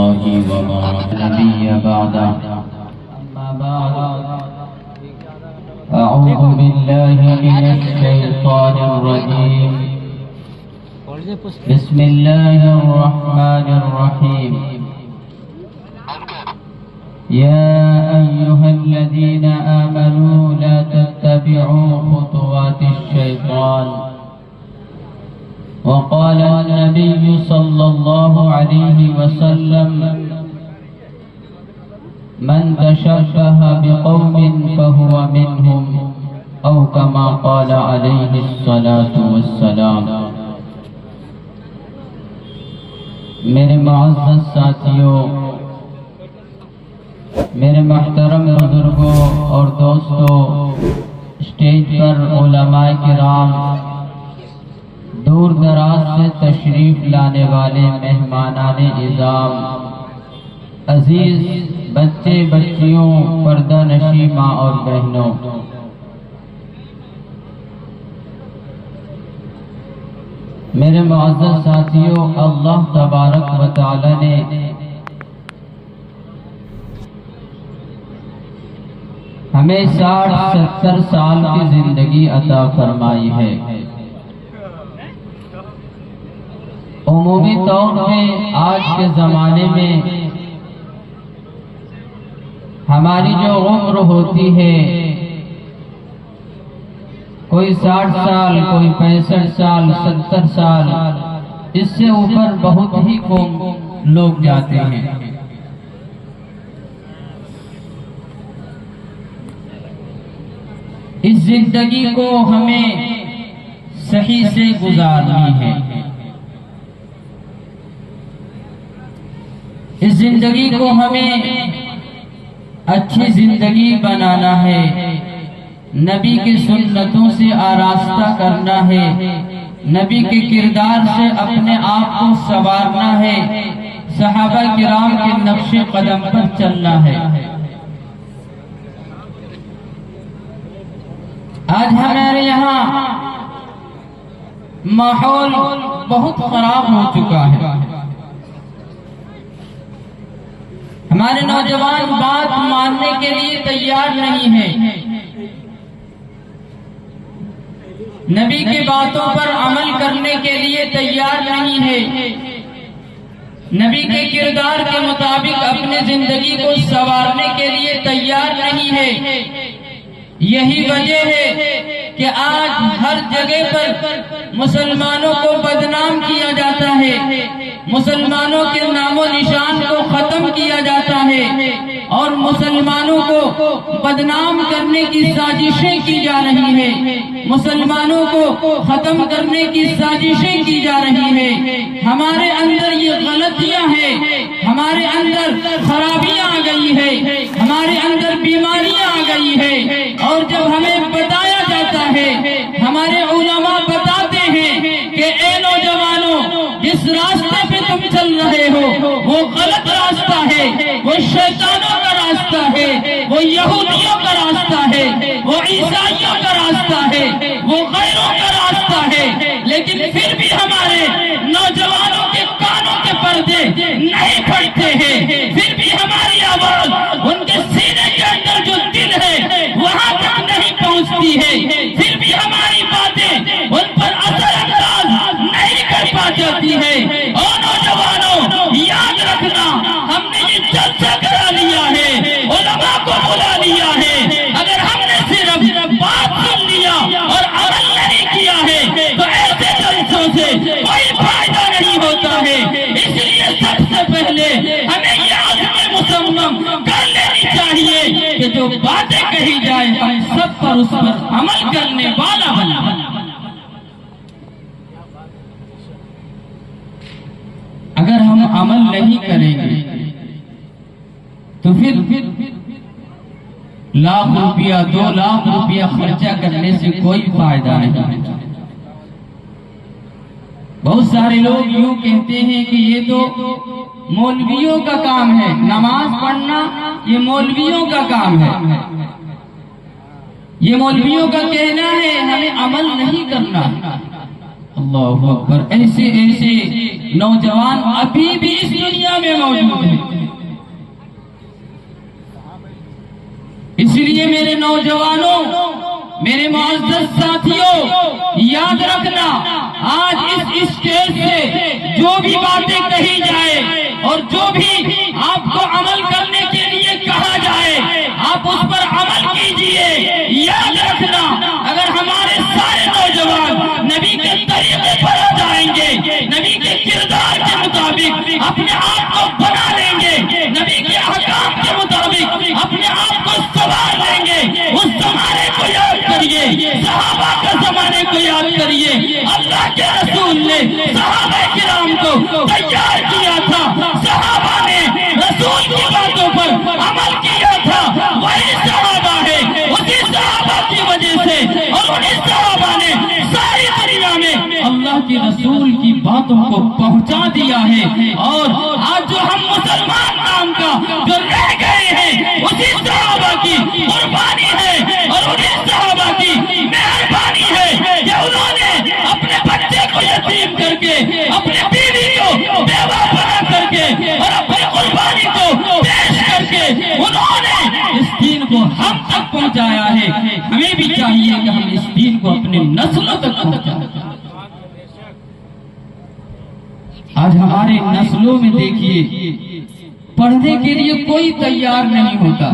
अल्लाहि व मा नबिय्य बअदा। अम्मा बाद, अऊज़ु बिल्लाहि मिनश शैतानिर रजीम। बिस्मिल्लाहिर रहमानिर रहीम। या अय्युहल्लज़ीना आमनू ला तत्तबि'ू खुतुवातिश शैतान। वक़ाल अन्नबिय्यु सल्लल्लाहु अलैहि वसल्लम मन तशब्बह बिक़ौमिन फहुवा मिनहुम औ कमा क़ाल अलैहि अस्सलातु वस्सलाम। मेरे मुअज़्ज़ज़ साथियों, मेरे मोहतरम बुजुर्गों और दोस्तों, स्टेज पर उलमाए किराम, दूर दराज से तशरीफ लाने वाले मेहमानाने इज़ाम, अजीज बच्चे बच्चियों, पर्दा नशी माँ और बहनों, मेरे मुअज़्ज़ज़ साथियों, अल्लाह तबारक व तआला ने हमें 60-70 साल की जिंदगी अता फरमाई है। उमूमी तौर पे आज के ज़माने में हमारी जो उम्र होती है, कोई 60 साल, कोई 65 साल, 70 साल, इससे ऊपर बहुत ही कम लोग जाते हैं। इस जिंदगी को हमें सही से गुजारनी है। इस जिंदगी को हमें अच्छी जिंदगी बनाना है, नबी की सुन्नतों से आरास्ता करना है, नबी के किरदार से अपने आप को संवारना है, सहाबा किराम के नक्शे कदम पर चलना है। आज हमारे यहाँ माहौल बहुत खराब हो चुका है। हमारे नौजवान बात मानने के लिए तैयार नहीं है, नबी की बातों पर अमल करने के लिए तैयार नहीं है, नबी के किरदार के मुताबिक अपने जिंदगी को संवारने के लिए तैयार नहीं है। यही वजह है कि आज हर जगह पर मुसलमानों को बदनाम किया जाता है, मुसलमानों के नामो निशान को खत्म किया जाता है और मुसलमानों को बदनाम करने की साजिशें की जा रही है, मुसलमानों को खत्म करने की साजिशें की जा रही है। हमारे अंदर ये गलतियां हैं, हमारे अंदर खराबियां आ गई है, हमारे अंदर बीमारियां आ गई है। और जब हमें बताया जाता है, हमारे उलमा बताते हैं कि ए नौजवानों, जिस रास्ते पे तुम चल रहे हो वो गलत रास्ता है, वो शैतानों का रास्ता है, वो यहूदियों का रास्ता है, वो ईसाइयों का रास्ता है, वो गैरों का रास्ता है। लेकिन फिर भी हमारे नौजवानों के कानों के पर्दे नहीं फटते हैं, फिर भी हमारी आवाज उनके सीने के अंदर जो दिल है वहां तक नहीं पहुंचती है, फिर भी हमारी बातें उन पर असरअंदाज नहीं कर पाती है। और नौजवानों, याद रखना, हमने ये जलसा करा लिया है, उलमा को बुला लिया है, अगर हमने सिर्फ बात सुन लिया और अमल नहीं किया है तो ऐसे जलसों से कोई फायदा नहीं होता है। इसलिए सबसे पहले हमें ये आज़म मुसम्मम कर लेनी चाहिए कि जो बातें कही जाए हम सब पर उस पर अमल करने वाला बना। अगर हम अमल नहीं करेंगे तो फिर लाख रुपया 2 लाख रुपया खर्चा करने से कोई फायदा नहीं। बहुत सारे लोग यूं कहते हैं कि ये तो मौलवियों का काम है, नमाज पढ़ना ये मौलवियों का काम है, ये मौलवियों का कहना है, हमें अमल नहीं करना। अल्लाहु अकबर। ऐसे ऐसे नौजवान अभी भी इस दुनिया में मौजूद हैं। इसलिए मेरे नौजवानों, मेरे मुअज़्ज़ज़ साथियों, याद रखना, आज इस स्टेज से जो भी बातें कही जाए और जो भी आपको अमल करने के लिए कहा जाए, आप उस पर अमल कीजिए। याद रखना, अगर हमारे सारे नौजवान नबी के तरीके पर आ जाएंगे, नबी के किरदार के मुताबिक अपने आप को बना लेंगे, नबी के अहकाम के मुताबिक अपने आप को संवार लेंगे। उस जमाने को याद करिए, सहाबा के जमाने को याद करिए। अल्लाह के रसूल ने सहाबा किराम को तैयार किया था, सहाबा ने रसूल की बातों पर अमल किया था। वही सहाबा है, उसी सहाबा की वजह से और उन्हीं सहाबा ने सारी दुनिया में अल्लाह के रसूल की बातों को पहुंचा दिया है। और आज जो हम मुसलमान नाम का जो रह गए हैं, उसी सहाबा की कुर्बानी है और उन्हीं सहाबा की मेहरबानी है कि उन्होंने अपने बच्चे को यतीम करके, अपने बीवी को बेवा बना करके और अपनी कुर्बानी को पेश करके उन्होंने इस दीन को हम तक पहुंचाया है। हमें भी चाहिए कि हम इस दीन को अपने नस्लों तक पहुंचाएं। आज हमारे नस्लों में देखिए, पढ़ने के लिए कोई तैयार नहीं होता।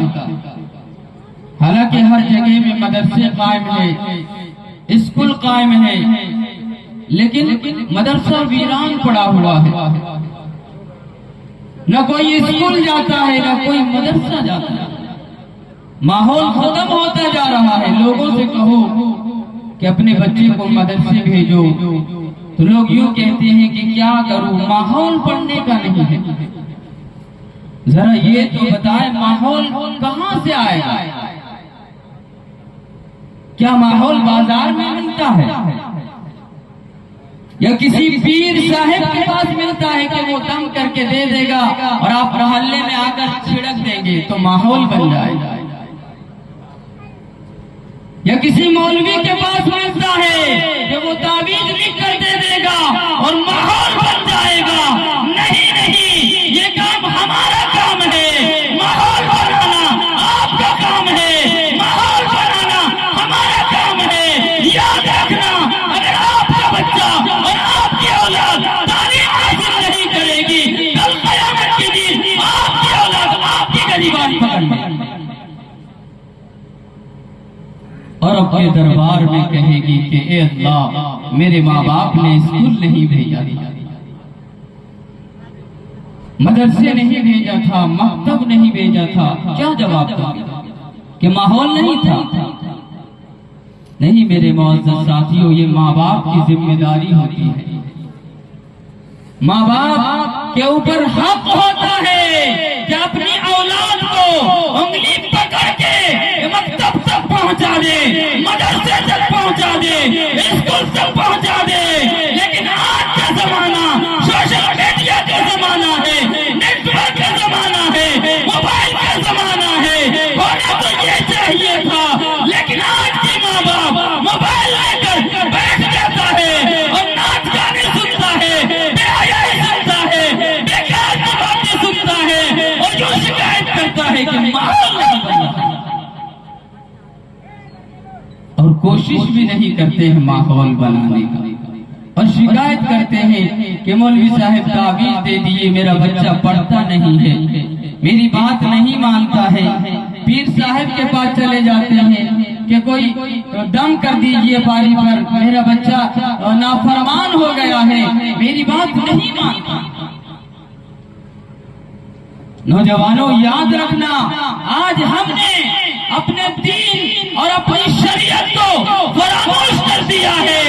हालांकि हर जगह में मदरसे कायम है, स्कूल कायम है, लेकिन मदरसा वीरान पड़ा हुआ है। न कोई स्कूल जाता है, न कोई मदरसा जाता है। माहौल खत्म होता जा रहा है। लोगों से कहो कि अपने बच्चे को मदरसे भेजो, तो लोग यूं कहते हैं कि क्या करूं, माहौल पढ़ने का नहीं है। जरा ये तो बताए, माहौल कहां से आएगा? क्या माहौल बाजार में मिलता है या किसी पीर साहिब के पास मिलता है कि वो दम करके दे देगा और आप मोहल्ले में आकर छिड़क देंगे तो माहौल बन जाएगा? या किसी मौलवी के पास मिलता है कि वो तावीज लिख कर दे देगा और माहौल बन जाएगा? नहीं नहीं, ये काम हमारा काम है। माहौल बनाना आपका काम है, माहौल बनाना हमारा काम है। याद रखना, अगर आपका बच्चा और आपकी औलाद तालीम हासिल नहीं करेगी, कल क़यामत के दिन आपकी औलाद आपकी गरीबान पकड़ेगी और अपने दरबार में कहेगी कि ए अल्लाह, मेरे माँ बाप ने स्कूल नहीं भेजा था, मदरसे नहीं भेजा था, मकतब नहीं भेजा था। क्या जवाब दूंगा कि माहौल नहीं था? नहीं मेरे मुअज़्ज़ज़ साथियों, ये माँ बाप की जिम्मेदारी होती है। माँ बाप के ऊपर हक होता है कि अपनी औलाद को उंगली पकड़ के मकतब तक पहुंचा दे, मदरसे तक पहुंचा दे, स्कूल तक पहुंचा दे। लेकिन आज का जमाना सोशल मीडिया का जमाना है, नेटवर्क का जमाना है, मोबाइल का जमाना है। होना तो ये चाहिए था, लेकिन आज की माँ बाप मोबाइल लेकर बैठ जाता है और नाच गाने सुनता है, बेहयाई सुनता है, बेकार की बातें सुनता है और जो शिकायत करता है कि माहौल नहीं बन रहा, और कोशिश भी नहीं करते हैं माहौल बनाने का, और शिकायत करते हैं कि मौलवी साहब तावीज दे दिए, मेरा बच्चा पढ़ता नहीं है, मेरी बात नहीं मानता है। पीर साहब के पास चले जाते हैं कि कोई दम कर दीजिए पारी पर, मेरा बच्चा नाफरमान हो गया है, मेरी बात नहीं मानता। नौजवानों याद रखना, आज हमने अपने दीन और अपनी शरीयत को फरामोश कर दिया है,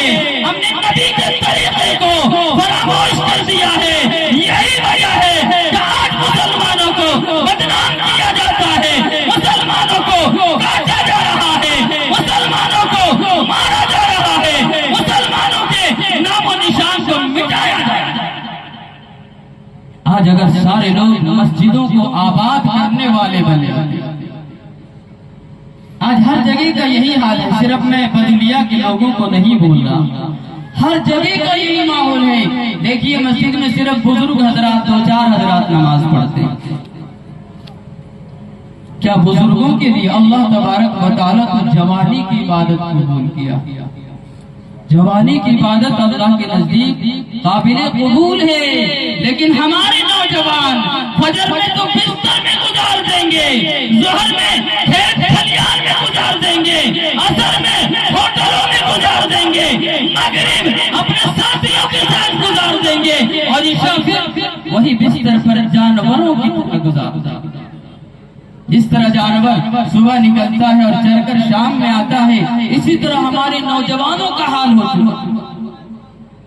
हमने नबी के तरीके को फरामोश कर दिया है। यही वजह है कि आज मुसलमानों को बदनाम किया जाता है, मुसलमानों को काटा जा रहा है, मुसलमानों को मारा जा रहा है, मुसलमानों के नामो निशान को मिटाया जा रहा है। आज अगर सारे लोग मस्जिदों को आबाद करने वाले बने, आज हर जगह का यही हाल है। सिर्फ मैं बदलिया के लोगों को नहीं बोल रहा, हर जगह का यही माहौल है। देखिए मस्जिद में सिर्फ बुजुर्ग हजरात 2-4 हजरात नमाज पढ़ते हैं। क्या बुजुर्गों के लिए अल्लाह तबारक व तआला तो जवानी की इबादत कबूल किया। जवानी की इबादत अल्लाह के नजदीक काबिल कबूल है, लेकिन हमारे नौजवान फजर में तो बिस्तर में गुजार देंगे, ज़ोहर में खेत खलियान में गुजार देंगे, असर में होटलों में गुजार देंगे, मगरिब अपने साथियों के साथ गुजार देंगे, और ईशा फिर वही बिस्तर पर जानवरों की तरह गुजार देंगे। जिस तरह जानवर सुबह निकलता है और चरकर शाम में आता है, इसी तरह हमारे नौजवानों का हाल हो चुका है।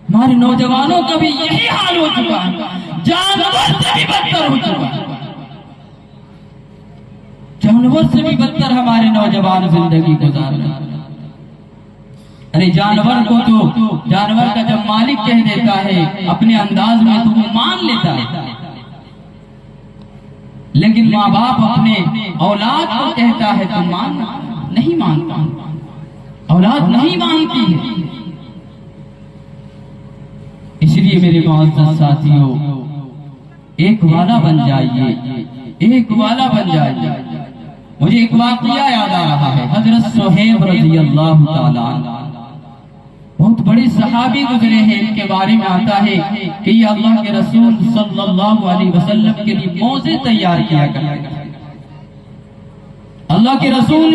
हमारे नौजवानों का भी यही हाल हो चुका है, जानवर से भी बदतर हो चुका है। जानवर से भी बदतर हमारे नौजवान जिंदगी गुजार रहे हैं। अरे जानवर को तो जानवर का जब मालिक कह देता है अपने अंदाज में तो वो मान लेता है, लेकिन माँ बाप अपने औलाद को कहता है तो नहीं मानता, औलाद नहीं मानती है। इसलिए मेरे मोअज़्ज़ज़ साथियों, एक वाला बन जाइए, एक वाला बन जाइए। मुझे एक वाक़या याद आ रहा है। हजरत सुहैब रज़ियल्लाहु ताला अन्हु बहुत बड़े सहाबी गुजरे हैं। इनके बारे में आता है कि ये अल्लाह के रसूल सल्लल्लाहु अलैहि वसल्लम के लिए मौजे तैयार किया करते थे। अल्लाह के रसूल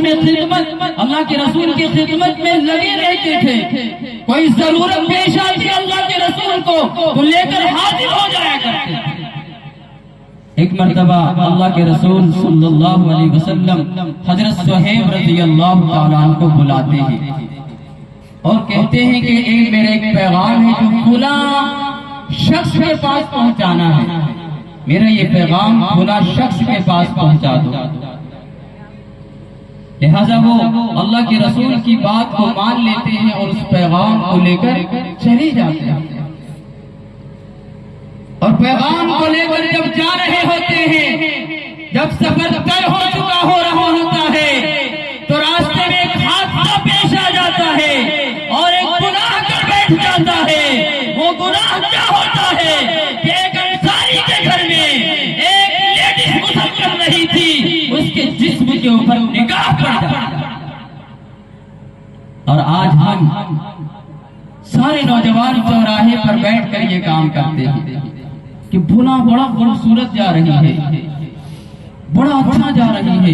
की खिदमत में लगे रहते थे। कोई जरूरत पेश आती अल्लाह के रसूल को तो लेकर हाजिर हो जाया करते थे। एक मर्तबा अल्लाह के रसूल सल्लल्लाहु अलैहि वसल्लम हजरत सुहैब रज़ियल्लाहु ताला अन्हु को बुलाते हैं और कहते हैं कि मेरा एक पैगाम है जो फुला शख्स के पास पहुंचाना है। मेरा ये पैगाम फुला शख्स के पास पहुंचा दो। लिहाजा वो अल्लाह के रसूल की बात को मान लेते हैं और उस पैगाम को लेकर चले जाते हैं। और पैगाम को लेकर जब जा रहे होते हैं, जब सफर तय हो चुका हो रहा होता है, तो रास्ते में एक हादसा पेश आ जाता है और एक गुनाह कर बैठ जाता है। वो गुनाह क्या होता है कि एक अंसारी के घर में एक लेडीज गुस्ल कर रही थी, उसके जिस्म के ऊपर निगाह पड़ जाती। और आज हम सारे नौजवान चौराहे पर बैठकर ये काम करते हैं कि भुला बड़ा खूबसूरत जा रही है, बड़ा अच्छा जा रही है।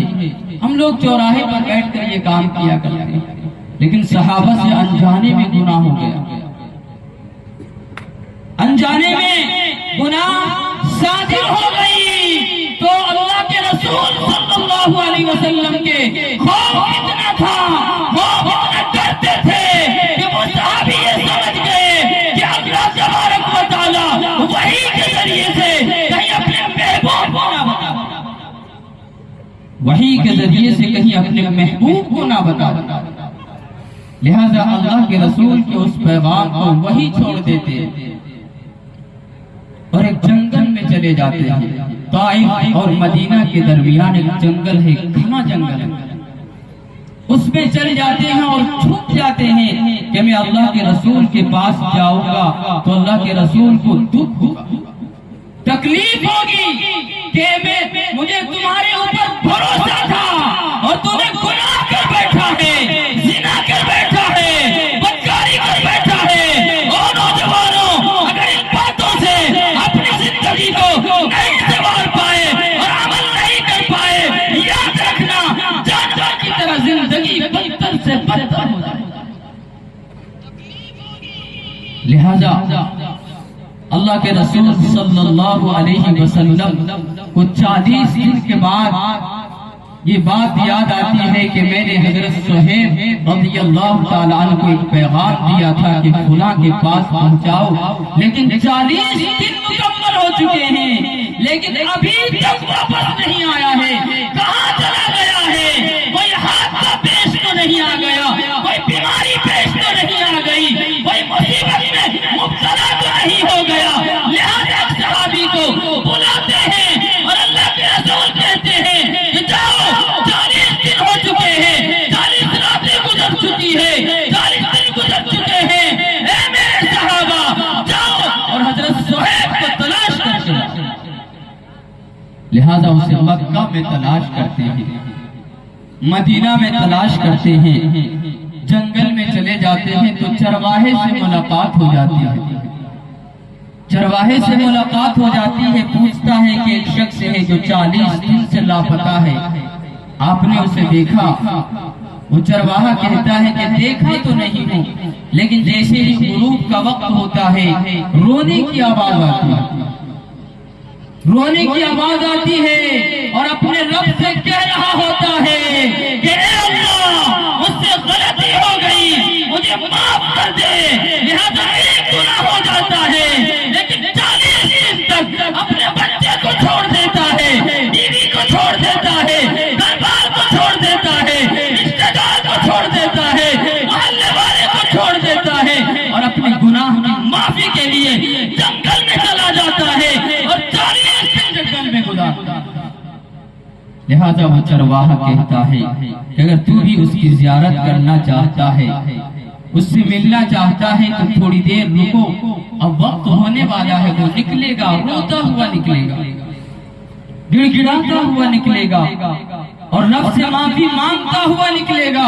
हम लोग चौराहे पर बैठकर ये काम किया करते हैं, लेकिन सहाबा से अनजाने में गुनाह हो गया। अनजाने में गुनाह सादिर हो गई तो अल्लाह के रसूल सल्लल्लाहु अलैहि वसल्लम के खौफ इतना था, खौफ इतना डरते थे कि वो सहाबी ये समझ गए कि अल्लाह तबारक व तआला वही के जरिए से कहीं अपने महबूब को ना बता, वही के जरिए से कहीं अपने महबूब को ना बता। लिहाजा अल्लाह के रसूल के उस पैगाम को वही छोड़ देते और एक जंगल में चले जाते हैं। ताइफ और मदीना के दरमियान एक जंगल है, घना जंगल है। उसमें चले जाते हैं और छुप जाते हैं कि मैं अल्लाह के रसूल के पास जाऊंगा तो अल्लाह के रसूल को दुख होगा, तकलीफ होगी कि मुझे तुम्हारे ऊपर भरोसा था और तूने गुनाह कर बैठा है, जिना कर बैठा है, बदकारी कर बैठा है। और नौजवानों, अगर इन बातों से अपनी जिंदगी को नहीं संवार पाए और अमल नहीं कर पाए, याद रखना जानवर की तरह जिंदगी बदतर से बदतर हो जाए। लिहाजा अल्लाह के रसूल सल्लल्लाहु अलैहि वसल्लम को 40 दिन के बाद ये बात याद आती है कि मैंने हजरत सुहैब रज़ियल्लाहु ताला अन्हु को एक पैगाम दिया था कि फुला के पास पहुंचाओ, लेकिन 40 दिन मुकम्मल हो चुके हैं, लेकिन अभी तक वापस नहीं आया है। कहाँ चला गया है? कोई हादसा पेश तो नहीं आ गया, कोई बीमारी पेश तो नहीं आ गई, कोई मुसीबत में मुब्तला तो नहीं हो गया। लिहाजा सहाबी को बुलाते हैं और अल्लाह के रसूल कहते हैं कि जाओ, 40 दिन हो चुके हैं, 40 रातें गुजर चुकी है, 40 दिन गुजर चुके हैं। ऐ मेरे लिहाजा उसे मक्का में तलाश करते हैं, मदीना में तलाश करते हैं, जंगल में चले जाते हैं तो चरवाहे से मुलाकात हो जाती है। चरवाहे से मुलाकात हो जाती है, पूछता है कि एक शख्स है जो 40 दिन से लापता है, आपने उसे देखा? वो चरवाहा कहता है कि देखा तो नहीं हूँ, लेकिन जैसे ही गुरूब का वक्त होता है रोने की आवाज आती है, रोने की आवाज आती है और अपने रब से कह रहा होता है कि अल्लाह मुझसे गलती हो गई, मुझे माफ कर दे। लिहाजा एक गुनाह हो जाता है, लेकिन 40 दिन तक अपने बच्चे को छोड़ देता है, बीवी को छोड़ देता है, घरबार को छोड़ देता है, रिश्तेदार को छोड़ देता है, मोहल्ले वाले को छोड़ देता है और अपने गुनाह की माफी के लिए जंगल में चला जाता है और 40 दिन जंगल में गुजारता है। लिहाजा वो चरवाहा कहता है कि अगर तू भी उसकी जियारत करना चाहता है, उससे मिलना चाहता है तो थोड़ी देर रुको, अब वक्त होने वाला है, वो निकलेगा, रोता हुआ निकलेगा, गिड़गिड़ाता हुआ निकलेगा और रब से माफी मांगता हुआ निकलेगा।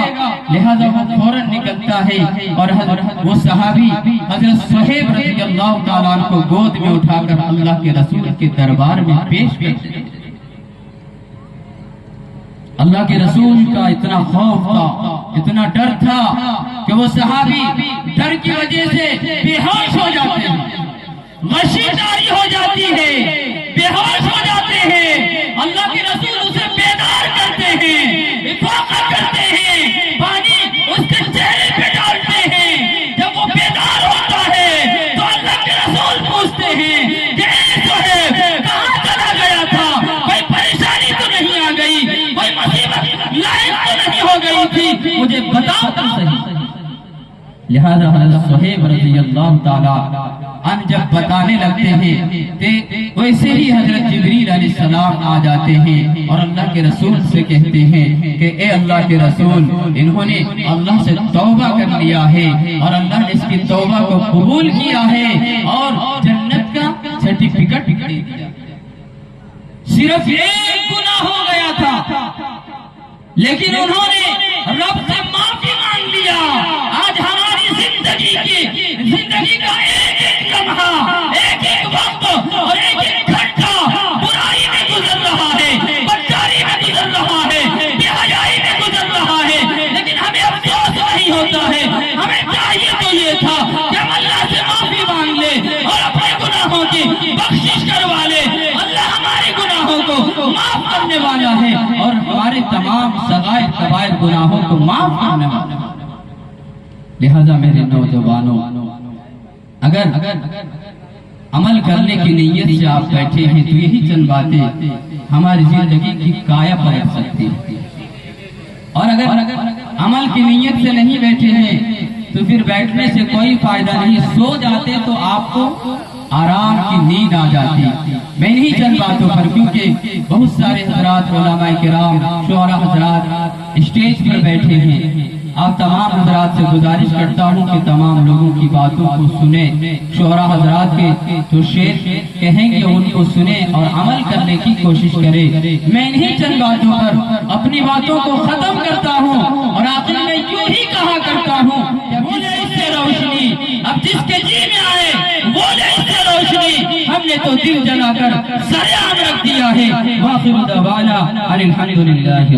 लिहाजा वो फौरन निकलता है और वो सहाबी हजरत सुहैब रज़ियल्लाहु ताला अन्हु को गोद में उठाकर अल्लाह के रसूल के दरबार में पेश करते हैं। अल्लाह के रसूल का इतना खौफ था, इतना डर था कि वो सहाबी डर की वजह से बेहोश हो जाते हैं, गशी जारी हो जाती है, बेहोश हो जाते हैं। अल्लाह के रसूल उसे बेदार करते हैं, इफाका करते हैं, पानी उसके चेहरे पे डालते हैं। जब वो बेदार होता है तो अल्लाह के रसूल पूछते हैं कि कहाँ चला गया था, कोई परेशानी तो नहीं आ गई, कोई मुसीबत लायक तो नहीं हो गई थी, मुझे बताओ तो सही। लिहाजा हज़रत सुहैब रज़ियल्लाहु ताला अन्हु जब बताने लगते हैं तो वैसे ही हज़रत जिब्रील अलैहिस्सलाम आ जाते हैं और अल्लाह के रसूल से कहते हैं कि ए अल्लाह के रसूल, इन्होंने अल्लाह से तौबा कर लिया है और अल्लाह ने इसकी तौबा को कबूल किया है और जन्नत का सर्टिफिकेट दे दिया। सिर्फ एक गुनाह हो गया था, लेकिन उन्होंने रब से माफी मांग लिया। आज हमारी जिंदगी का एक एक लम्हा, एक एक वक्त और एक एक घंटा बुराई में गुजर रहा है, बदकारी में गुजर रहा है, बेहयाई में गुजर रहा है, लेकिन हमें अफसोस नहीं होता है। हमें चाहिए तो ये था कि हम अल्लाह से माफी मांग ले और अपने गुनाहों की बख्शिश करवा ले। अल्लाह हमारे गुनाहों को माफ करने वाला है और हमारे तमाम सगायर कबायर गुनाहों को माफ करने वाला है। लिहाजा मेरे नौजवानों, अगर अमल करने की नीयत से आप बैठे हैं तो यही चंद बातें हमारी जिंदगी की काया पलट सकती है। और अगर अमल की नीयत से नहीं बैठे हैं तो फिर बैठने से कोई फायदा नहीं। सो जाते तो आपको आराम की नींद आ जाती। मैं इन्हीं चंद बातों पर, क्योंकि बहुत सारे हजरात उलमाए किराम, शुअरा हजरात स्टेज पर बैठे हैं, आप तमाम हजरात से गुजारिश करता हूँ कि तमाम लोगों की बातों को सुने। शुअरा हजरात के जो शेर कहेंगे उनको सुने और अमल करने की कोशिश करें। मैं इन्हीं चंद बातों पर अपनी बातों को खत्म करता हूँ और आखिर में यूं ही कहा करता हूँ, बोले इससे रोशनी अब जिसके जी में आए, बोले इससे रोशनी, हमने तो दिल जलाकर सरेआम रख दिया है। वाखिर दवाना अनिल हम्दुलिल्लाहि।